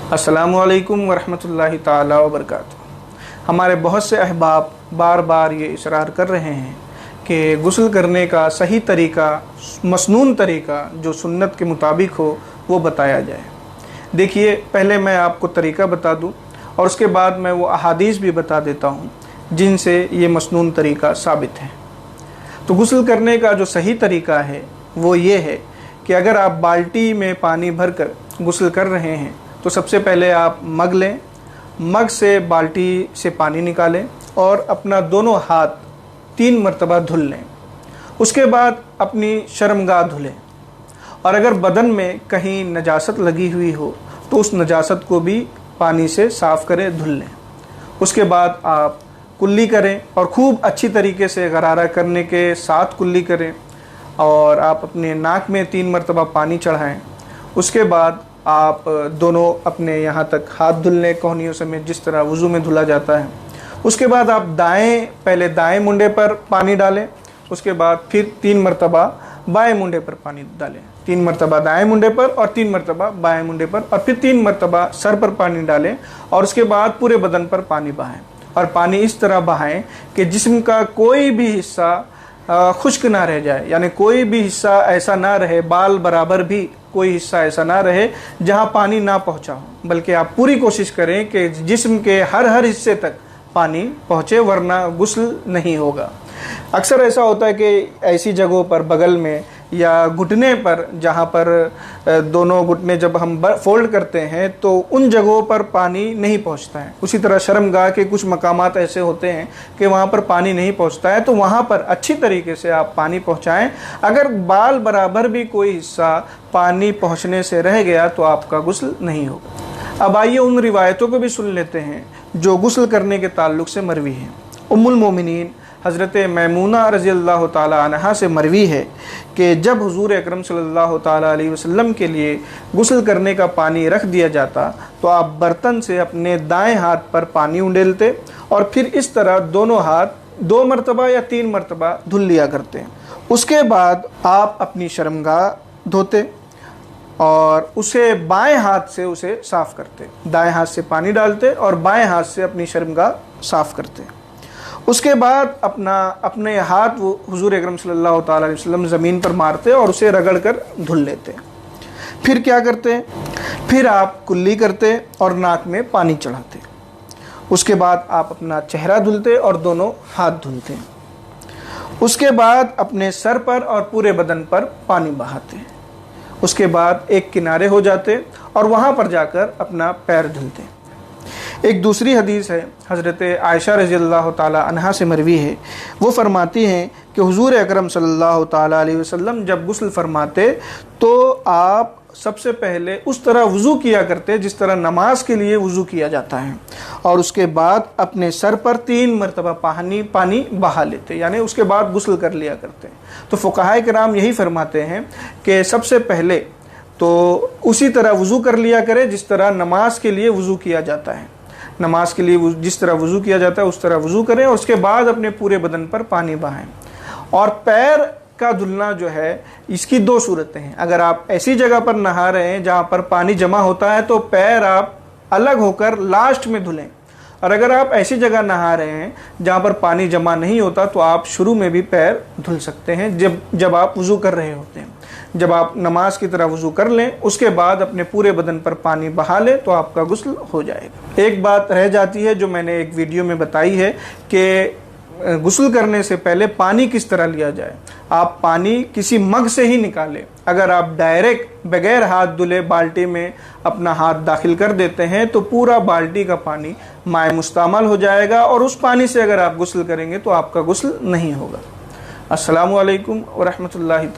अस्सलामु अलैकुम वरहमतुल्लाहि ताला वबरकातुहू। हमारे बहुत से अहबाब बार बार ये इसरार कर रहे हैं कि गुस्ल करने का सही तरीका, मसनून तरीका जो सुन्नत के मुताबिक हो वो बताया जाए। देखिए, पहले मैं आपको तरीका बता दूं और उसके बाद मैं वो अहादीस भी बता देता हूं जिनसे ये मसनून तरीका साबित है। तो गुस्ल करने का जो सही तरीका है वो ये है कि अगर आप बाल्टी में पानी भरकर गुस्ल कर रहे हैं तो सबसे पहले आप मग लें, मग से बाल्टी से पानी निकालें और अपना दोनों हाथ 3 मरतबा धुल लें। उसके बाद अपनी शर्मगाह धुलें और अगर बदन में कहीं नजासत लगी हुई हो तो उस नजासत को भी पानी से साफ़ करें, धुल लें। उसके बाद आप कुल्ली करें और खूब अच्छी तरीके से गरारा करने के साथ कुल्ली करें और आप अपने नाक में 3 मरतबा पानी चढ़ाएं। उसके बाद आप दोनों अपने यहाँ तक हाथ धुल लें, कोहनियों समेत, जिस तरह वज़ू में धुला जाता है। उसके बाद आप पहले दाएं मुंडे पर पानी डालें, उसके बाद फिर 3 मरतबा बाएं मुंडे पर पानी डालें। 3 मरतबा दाएं मुंडे पर और 3 मरतबा बाएं मुंडे पर और फिर 3 मरतबा सर पर पानी डालें और उसके बाद पूरे बदन पर पानी बहाएं। और पानी इस तरह बहाएं कि जिस्म का कोई भी हिस्सा खुश्क ना रह जाए, यानी कोई भी हिस्सा ऐसा ना रहे, बाल बराबर भी कोई हिस्सा ऐसा ना रहे जहां पानी ना पहुंचा हो, बल्कि आप पूरी कोशिश करें कि जिस्म के हर हिस्से तक पानी पहुंचे, वरना गुस्ल नहीं होगा। अक्सर ऐसा होता है कि ऐसी जगहों पर बगल में या घुटने पर, जहाँ पर दोनों घुटने जब हम फोल्ड करते हैं तो उन जगहों पर पानी नहीं पहुँचता है। उसी तरह शर्मगाह के कुछ मकामात ऐसे होते हैं कि वहाँ पर पानी नहीं पहुँचता है, तो वहाँ पर अच्छी तरीके से आप पानी पहुँचाएँ। अगर बाल बराबर भी कोई हिस्सा पानी पहुँचने से रह गया तो आपका गुस्ल नहीं होगा। अब आइए उन रिवायतों को भी सुन लेते हैं जो गुस्ल करने के ताल्लुक़ से मरवी हैं। उम्मुल मोमिनीन हज़रत मैमूना रज़ियल्लाहु ताला अन्हा से मरवी है कि जब हुज़ूर अकरम सल्लल्लाहु ताला अलैहि वसल्लम के लिए गुस्ल करने का पानी रख दिया जाता तो आप बर्तन से अपने दाएं हाथ पर पानी उंडेलते और फिर इस तरह दोनों हाथ 2 मरतबा या 3 मरतबा धुल लिया करते। उसके बाद आप अपनी शर्मगाह धोते और उसे बाएं हाथ से उसे साफ़ करते। दाएं हाथ से पानी डालते और बाएं हाथ से अपनी शर्मगाह साफ़ करते। उसके बाद अपने हाथ वो हुज़ूर अकरम सल्लल्लाहु ताला अलैहि वसल्लम ज़मीन पर मारते और उसे रगड़ कर धुल लेते। फिर क्या करते? फिर आप कुल्ली करते और नाक में पानी चढ़ाते। उसके बाद आप अपना चेहरा धुलते और दोनों हाथ धुलते। उसके बाद अपने सर पर और पूरे बदन पर पानी बहाते। उसके बाद एक किनारे हो जाते और वहाँ पर जाकर अपना पैर धुलते। एक दूसरी हदीस है, हज़रत आयशा रज़ियल्लाहु ताला अन्हा से मरवी है। वो फरमाती हैं कि हुज़ूर अकरम सल्लल्लाहु ताला अलैहि वसल्लम जब गुस्ल फरमाते तो आप सबसे पहले उस तरह वज़ू किया करते जिस तरह नमाज के लिए वज़ू किया जाता है और उसके बाद अपने सर पर 3 मरतबा पानी बहा लेते, यानी उसके बाद गुस्ल कर लिया करते। तो फ़ुक़हा किराम यही फरमाते हैं कि सबसे पहले तो उसी तरह वज़ू कर लिया करें जिस तरह नमाज के लिए वज़ू किया जाता है। नमाज के लिए जिस तरह वज़ू किया जाता है उस तरह वज़ू करें और उसके बाद अपने पूरे बदन पर पानी बहाएं। और पैर का धुलना जो है, इसकी 2 सूरतें हैं। अगर आप ऐसी जगह पर नहा रहे हैं जहाँ पर पानी जमा होता है तो पैर आप अलग होकर लास्ट में धुलें, और अगर आप ऐसी जगह नहा रहे हैं जहाँ पर पानी जमा नहीं होता तो आप शुरू में भी पैर धुल सकते हैं जब आप वज़ू कर रहे होते हैं। जब आप नमाज की तरह वज़ू कर लें उसके बाद अपने पूरे बदन पर पानी बहा लें तो आपका गुस्ल हो जाएगा। एक बात रह जाती है जो मैंने एक वीडियो में बताई है कि गुस्ल करने से पहले पानी किस तरह लिया जाए। आप पानी किसी मग से ही निकालें। अगर आप डायरेक्ट बगैर हाथ धुले बाल्टी में अपना हाथ दाखिल कर देते हैं तो पूरा बाल्टी का पानी माए मुस्तमाल हो जाएगा और उस पानी से अगर आप गुस्ल करेंगे तो आपका गुस्ल नहीं होगा। अस्सलामु अलैकुम व रहमतुल्लाहि।